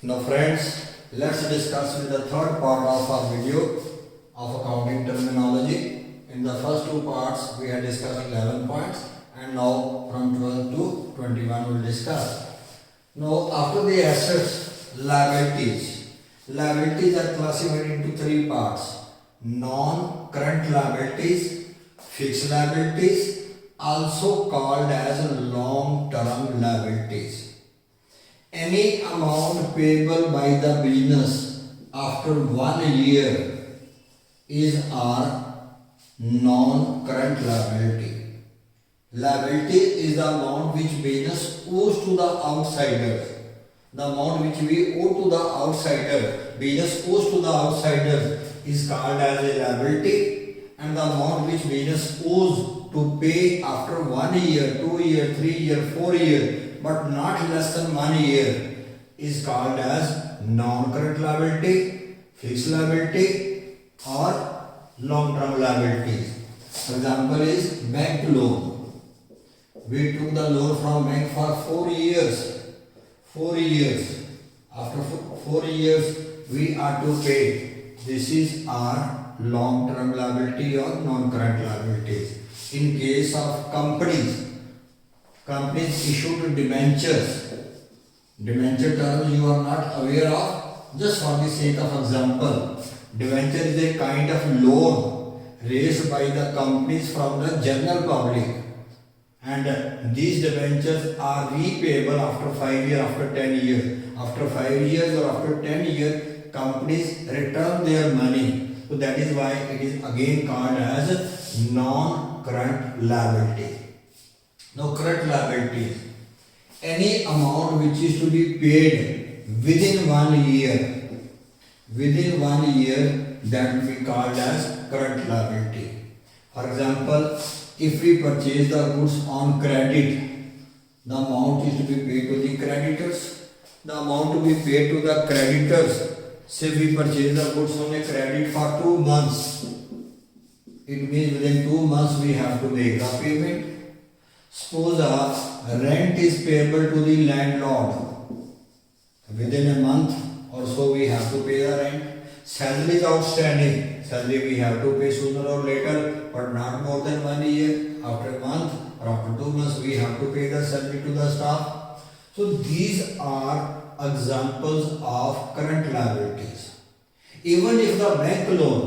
Now friends, let's discuss with the third part of our video of accounting terminology. In the first two parts we had discussed 11 points and now from 12 to 21 we'll discuss. Now after the assets, liabilities. Liabilities are classified into three parts. Non-current liabilities, fixed liabilities, also called as long-term liabilities. Any amount payable by the business after 1 year is our non-current liability. Liability is the amount which business owes to the outsiders. The amount which we owe to the outsider, business owes to the outsiders is called as a liability, and the amount which business owes to pay after 1 year, 2 year, 3 year, 4 year, but not less than 1 year is called as non-current liability, fixed liability or long-term liabilities. Example is bank loan. We took the loan from bank for 4 years. 4 years. After 4 years we are to pay. This is our long-term liability or non-current liabilities. In case of companies issued debentures. Debenture terms you are not aware of. Just for the sake of example, debenture is a kind of loan raised by the companies from the general public, and these debentures are repayable after 5 years, after 10 years. After 5 years or after 10 years, companies return their money. So that is why it is again called as non-current liability. Now current liabilities, any amount which is to be paid within 1 year, that will be called as current liability. For example, if we purchase the goods on credit, the amount is to be paid to the creditors. The amount to be paid to the creditors, say we purchase the goods on a credit for 2 months, it means within 2 months we have to make the payment. Suppose rent is payable to the landlord. Within a month or so we have to pay the rent. Salary is outstanding. Salary we have to pay sooner or later, but not more than 1 year. After a month or after 2 months we have to pay the salary to the staff. So these are examples of current liabilities. Even if the bank loan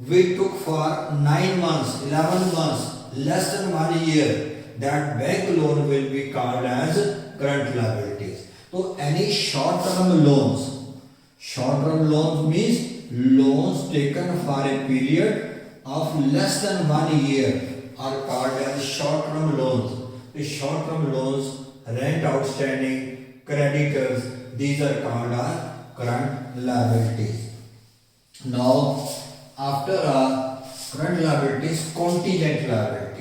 we took for 9 months, 11 months, less than 1 year, that bank loan will be called as current liabilities. So any short-term loans means loans taken for a period of less than 1 year are called as short-term loans. The short-term loans, rent outstanding, creditors, these are called as current liabilities. Now after current liabilities, contingent liabilities.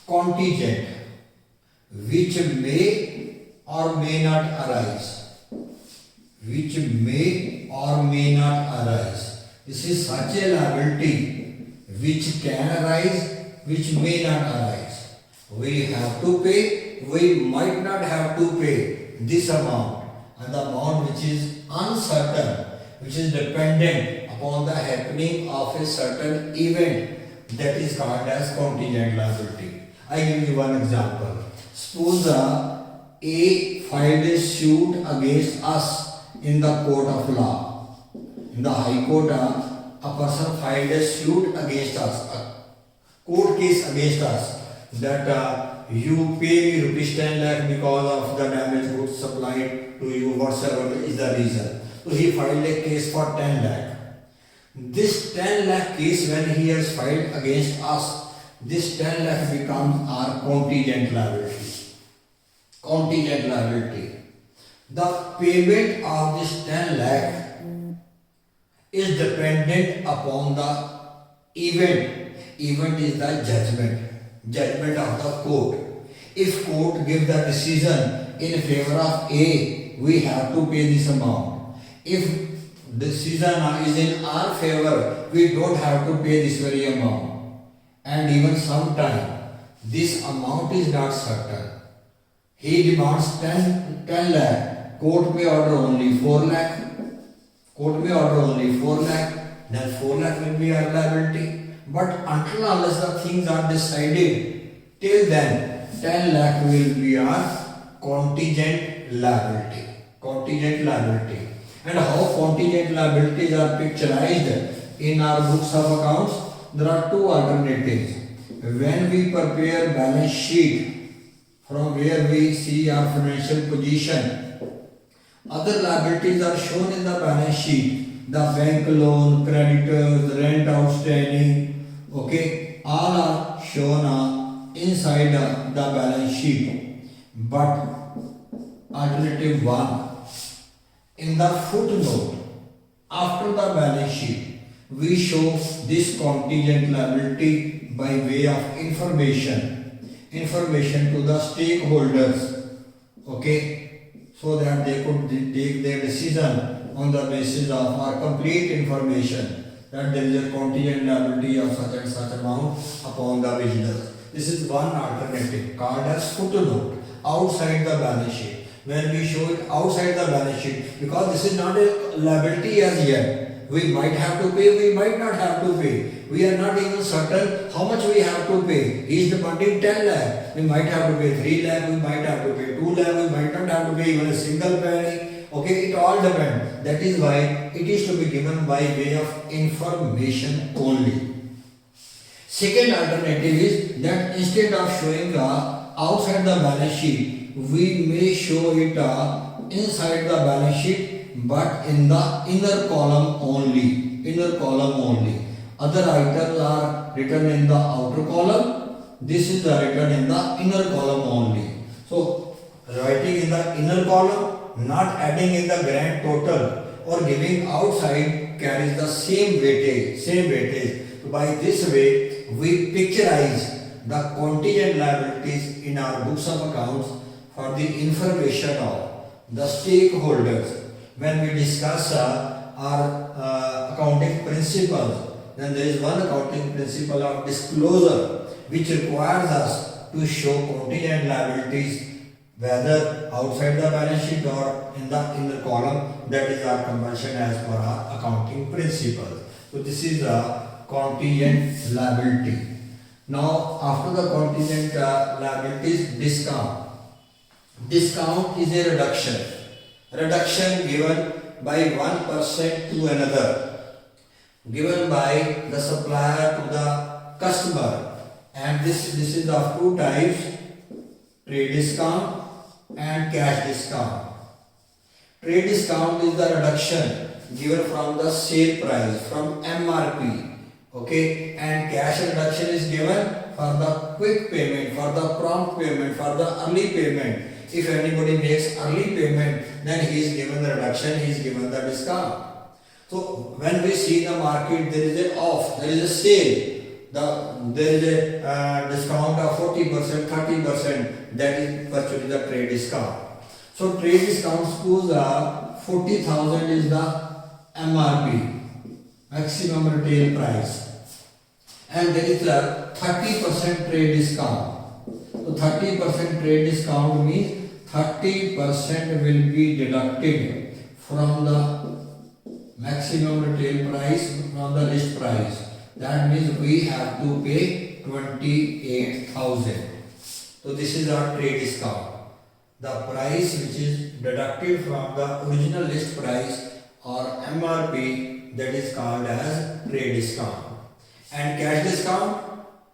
Contingent, which may or may not arise. Which may or may not arise. This is such a liability which can arise, which may not arise. We have to pay, we might not have to pay this amount, and the amount which is uncertain, which is dependent upon the happening of a certain event, that is called as contingent liability. I give you one example. Suppose A filed a suit against us in the court of law. In the High Court, a person filed a suit against us, a court case against us, that you pay me rupees 10 lakh because of the damaged goods supplied to you, whatsoever is the reason. So he filed a case for 10 lakh. This 10 lakh case, when he has filed against us, this 10 lakh becomes our contingent liability. Contingent liability. The payment of this 10 lakh is dependent upon the event. Event is the judgment of the court. If court gives the decision in favor of A, we have to pay this amount. If decision is in our favor, we don't have to pay this very amount. And even sometime this amount is not certain. He demands 10 lakh. court may order only 4 lakh. Court may order only 4 lakh. Then 4 lakh will be our liability. But until unless the things are decided, till then 10 lakh will be our contingent liability. Contingent liability. And how contingent liabilities are picturized in our books of accounts? There are two alternatives. When we prepare balance sheet, from where we see our financial position, other liabilities are shown in the balance sheet. The bank loan, creditors, rent outstanding, okay, all are shown inside the balance sheet. But alternative one, in the footnote after the balance sheet, we show this contingent liability by way of information to the stakeholders, okay, so that they could take their decision on the basis of our complete information that there is a contingent liability of such and such amount upon the business. This is one alternative called as footnote outside the balance sheet. When we show it outside the balance sheet, because this is not a liability as yet, we might have to pay, we might not have to pay. We are not even certain how much we have to pay. He is demanding 10 lakh. We might have to pay 3 lakh, we might have to pay 2 lakh, we might not have to pay even a single penny. Okay, it all depends. That is why it is to be given by way of information only. Second alternative is that instead of showing outside the balance sheet, we may show it inside the balance sheet, but in the inner column only. Inner column only. Other items are written in the outer column. This is written in the inner column only. So, writing in the inner column, not adding in the grand total or giving outside carries the same weightage. So by this way, we picturize the contingent liabilities in our books of accounts for the information of the stakeholders. When we discuss our accounting principles, then there is one accounting principle of disclosure which requires us to show contingent liabilities whether outside the balance sheet or in the inner column. That is our compulsion as per our accounting principles. So this is a contingent liability. Now after the contingent liabilities, discount. Discount is a reduction given by one person to another, given by the supplier to the customer, and this is of two types: trade discount and cash discount. Trade discount is the reduction given from the sale price, from MRP, okay, and cash reduction is given for the quick payment, for the prompt payment, for the early payment. If anybody makes early payment, then he is given the reduction, he is given the discount. So when we see the market, there is a off, there is a sale, there is a discount of 40%, 30%, that is virtually the trade discount. So trade discount, suppose 40,000 is the MRP, maximum retail price, and there is a 30% trade discount. So 30% trade discount means 30% will be deducted from the maximum retail price, from the list price. That means we have to pay 28,000. So this is our trade discount. The price which is deducted from the original list price or MRP, that is called as trade discount. And cash discount,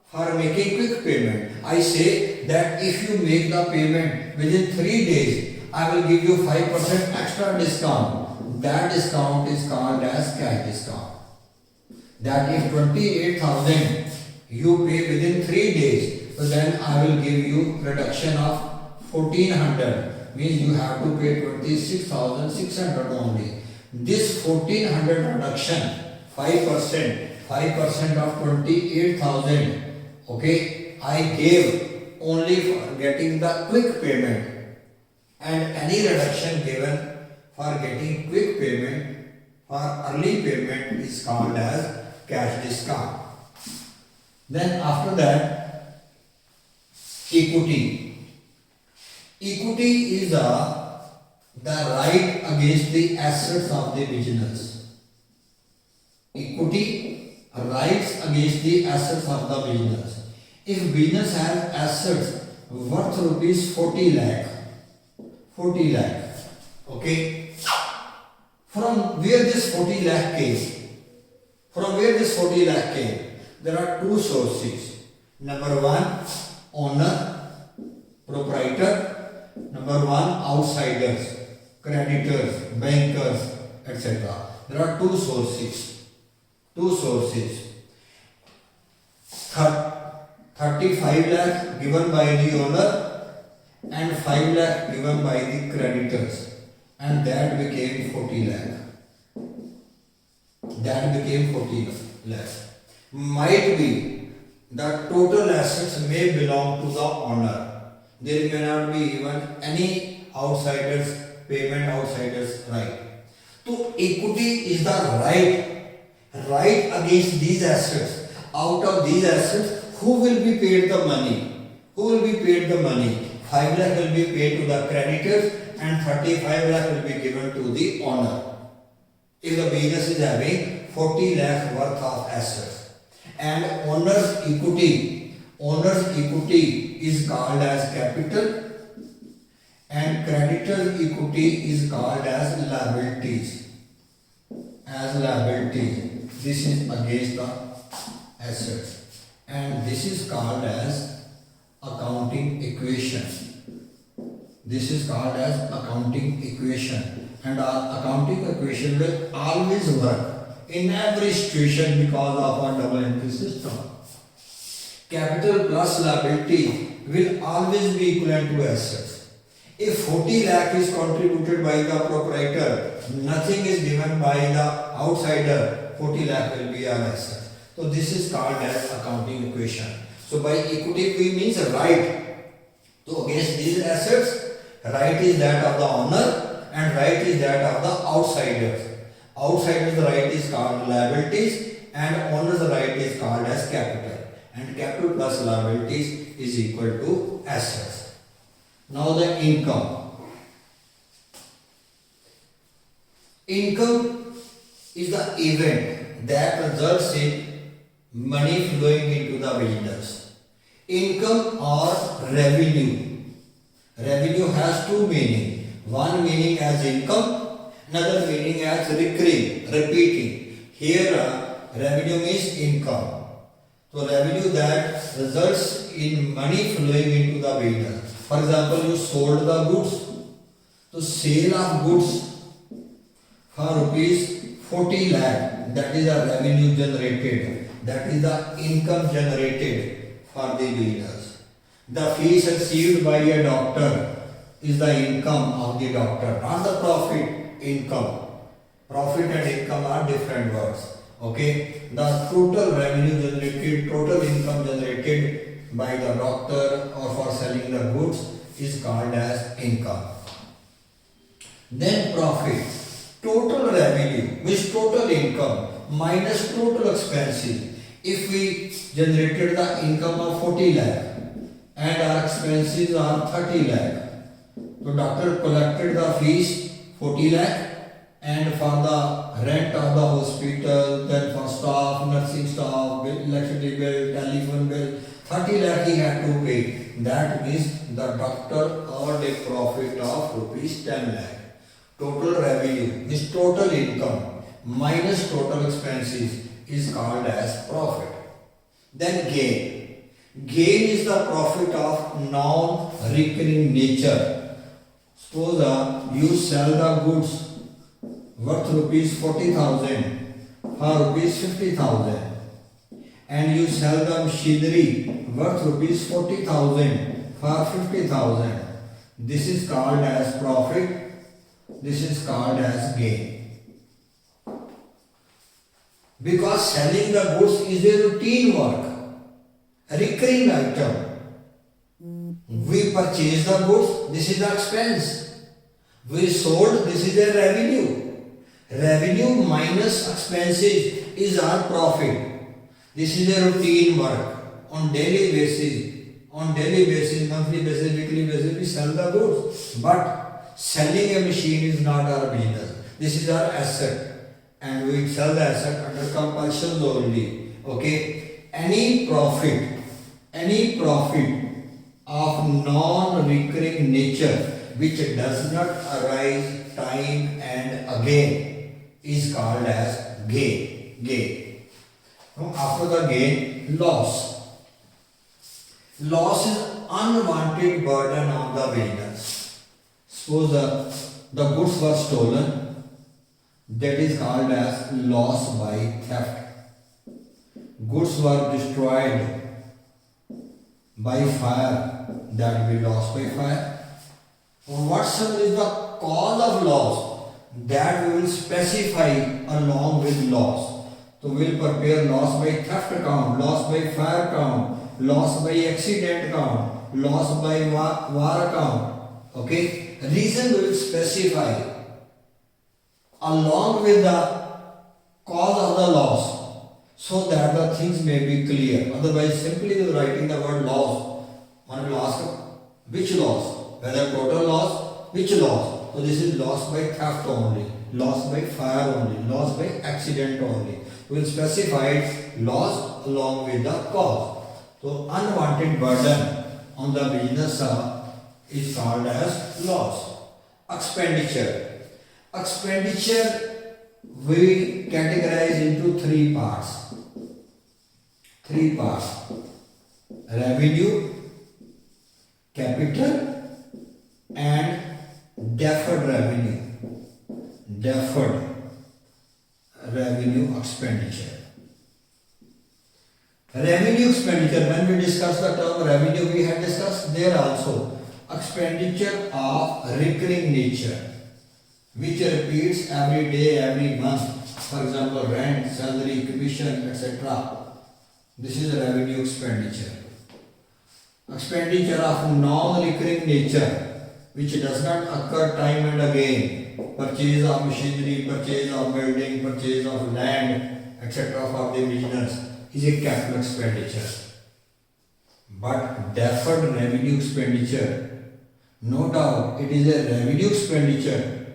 for making quick payment, I say that if you make the payment within 3 days, I will give you 5% extra discount. That discount is called as cash discount. That if 28,000 you pay within 3 days, so then I will give you reduction of 1,400. Means you have to pay 26,600 only. This 1,400 reduction, 5% of 28,000. Okay, I gave only for getting the quick payment, and any reduction given for getting quick payment for early payment is called as cash discount. Then after that, equity. Equity is the right against the assets of the business. Equity rights against the assets of the business. If business has assets worth rupees 40 lakh, okay, from where this 40 lakh came? There are two sources. Number one, owner, proprietor. Number one, outsiders, creditors, bankers, etc. There are two sources. 35 lakh given by the owner and 5 lakh given by the creditors, and that became 40 lakh. Might be the total assets may belong to the owner. There may not be even any outsiders right. So equity is the right against these assets. Out of these assets, who will be paid the money? 5 lakh will be paid to the creditors and 35 lakh will be given to the owner. If the business is having 40 lakh worth of assets, and owner's equity is called as capital, and creditor's equity is called as liabilities. This is against the assets, and this is called as accounting equation. And our accounting equation will always work in every situation because of our double entry system. Capital plus liability will always be equivalent to assets. If 40 lakh is contributed by the proprietor, nothing is given by the outsider, 40 lakh will be our asset. So this is called as accounting equation. So by equity we means right. So against these assets, right is that of the owner and right is that of the outsiders. Outsiders' right is called liabilities and owner's right is called as capital. And capital plus liabilities is equal to assets. Now the income. Income is the event that results in money flowing into the business. Income or revenue. Revenue has two meanings. One meaning as income, another meaning as recurring, repeating. Here revenue means income. So revenue that results in money flowing into the business. For example, you sold the goods. So sale of goods for rupees 40 lakh, that is the revenue generated. That is the income generated for the business. The fees received by a doctor is the income of the doctor, not the profit. Income. Profit and income are different words. Okay. The total revenue generated, total income generated by the doctor or for selling the goods is called as income. Then profit. Total revenue means total income minus total expenses. If we generated the income of 40 lakh and our expenses are 30 lakh, so doctor collected the fees 40 lakh and for the rent of the hospital, then for staff, nursing staff, electricity bill, telephone bill, 30 lakh he had to pay. That means the doctor earned a profit of rupees 10 lakh. Total revenue is total income minus total expenses is called as profit. Then gain. Gain is the profit of non-recurring nature. Suppose you sell the goods worth rupees 40,000 for rupees 50,000 and you sell the machinery worth rupees 40,000 for 50,000. This is called as profit. This is called as gain. Because selling the goods is a routine work, a recurring item. We purchase the goods, this is the expense. We sold, this is the revenue. Revenue minus expenses is our profit. This is a routine work. On daily basis, monthly basis, weekly basis, we sell the goods. But Selling a machine is not our business. This is our asset, and we sell the asset under compulsion only. Okay. Any profit of non-recurring nature which does not arise time and again is called as gain. Now after the gain, loss. Loss is unwanted burden on the business. Suppose the goods were stolen, that is called as loss by theft. Goods were destroyed by fire, that will be loss by fire. Whatsoever is the cause of loss, that we will specify along with loss. So we will prepare loss by theft account, loss by fire account, loss by accident account, loss by war account. Okay, reason we will specify along with the cause of the loss, so that the things may be clear. Otherwise, simply writing the word loss, one will ask which loss, whether total loss, which loss. So this is loss by theft only, loss by fire only, loss by accident only. We will specify loss along with the cause. So unwanted burden on the business is called as loss. Expenditure we categorize into three parts. Revenue, capital, and deferred revenue. Expenditure. Revenue expenditure, when we discuss the term revenue, we had discussed there also expenditure of recurring nature, which repeats every day, every month. For example, rent, salary, commission, etc. This is revenue expenditure. Expenditure of non-recurring nature, which does not occur time and again. Purchase of machinery, purchase of building, purchase of land, etc. for the business is a capital expenditure. But deferred revenue expenditure, no doubt it is a revenue expenditure,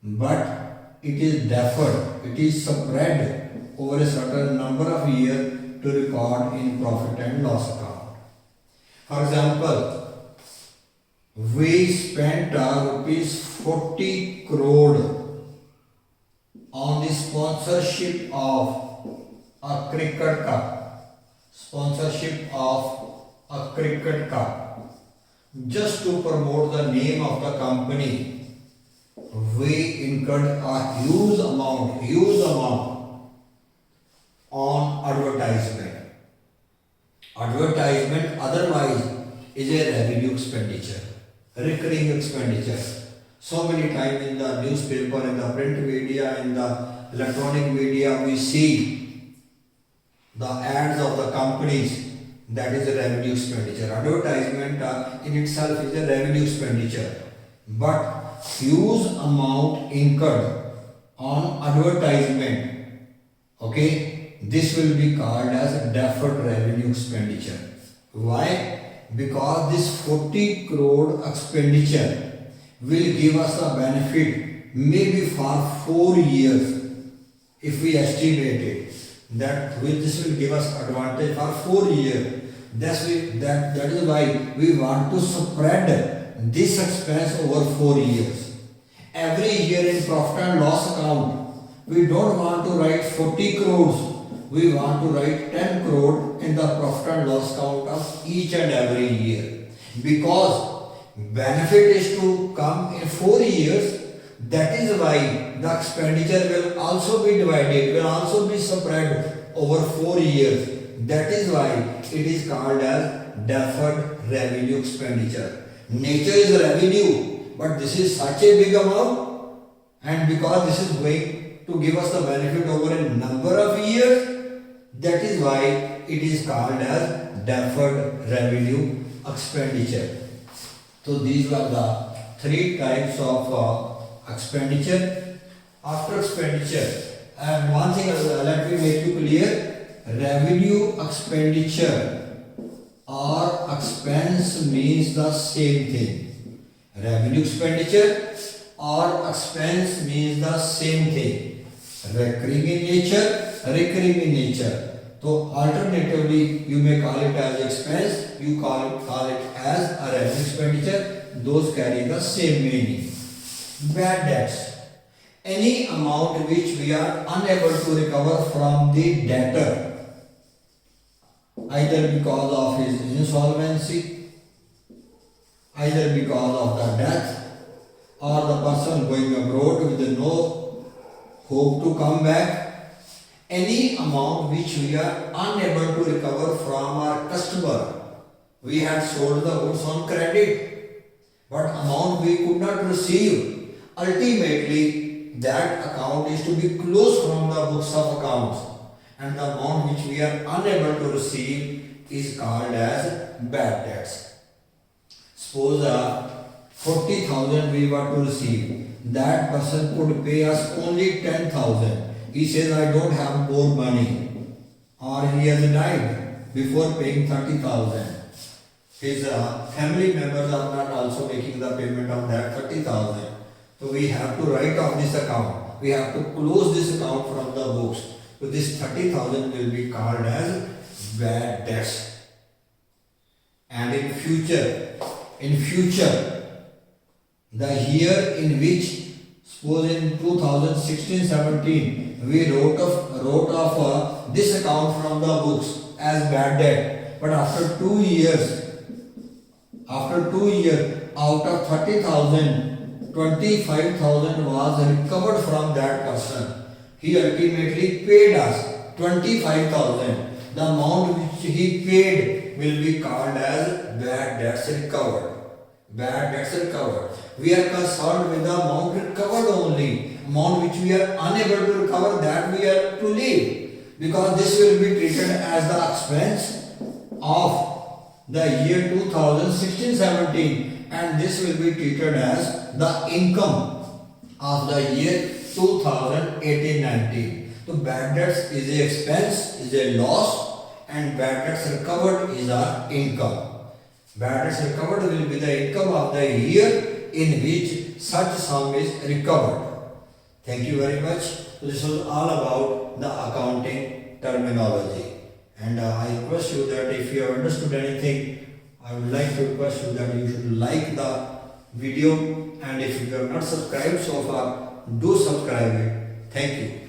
but it is deferred, it is spread over a certain number of years to record in profit and loss account. For example, we spent rupees 40 crore on the sponsorship of a cricket cup. Just to promote the name of the company, we incurred a huge amount on advertisement. Advertisement otherwise is a revenue expenditure, recurring expenditure. So many times in the newspaper, in the print media, in the electronic media, we see the ads of the companies. That is a revenue expenditure. Advertisement in itself is a revenue expenditure, but huge amount incurred on advertisement, okay, this will be called as deferred revenue expenditure. Why? Because this 40 crore expenditure will give us a benefit maybe for 4 years. If we estimate it, that this will give us advantage for 4 years. That is why we want to spread this expense over 4 years. Every year in profit and loss account, we don't want to write 40 crores. We want to write 10 crore in the profit and loss account of each and every year. Because benefit is to come in 4 years. That is why the expenditure will also be divided, will also be spread over 4 years. That is why it is called as deferred revenue expenditure. Nature is revenue, but this is such a big amount, and because this is going to give us the benefit over a number of years, that is why it is called as deferred revenue expenditure. So these were the 3 types of expenditure. After expenditure, and one thing let me make you clear, revenue expenditure or expense means the same thing. Revenue expenditure or expense means the same thing. Recurring in nature. So alternatively, you may call it as expense, you call it as a revenue expenditure. Those carry the same meaning. Bad debts. Any amount which we are unable to recover from the debtor, either because of his insolvency, either because of the death, or the person going abroad with no hope to come back. Any amount which we are unable to recover from our customer. We had sold the goods on credit, but amount we could not receive. Ultimately, that account is to be closed from the books of accounts, and the amount which we are unable to receive is called as bad debts. Suppose 40,000 we were to receive. That person could pay us only 10,000. He says, I don't have more money, or he has died before paying 30,000. His family members are not also making the payment of that 30,000. So we have to write off this account. We have to close this account from the books. So this 30,000 will be called as bad debts. And in future, the year in which, suppose in 2016-17, we wrote off this account from the books as bad debt. But after 2 years, out of 30,000, 25,000 was recovered from that person. He ultimately paid us 25,000. The amount which he paid will be called as bad debts recovered. We are concerned with the amount recovered only. Amount which we are unable to recover, that we are to leave, because this will be treated as the expense of the year 2016-17, and this will be treated as the income of the year 2018-19. So bad debts is a expense, is a loss, and bad debts recovered is our income. Bad debts recovered will be the income of the year in which such sum is recovered. Thank you very much. So this was all about the accounting terminology. And I request you that if you have understood anything, I would like to request you that you should like the video, and if you have not subscribed so far, do subscribe it. Thank you.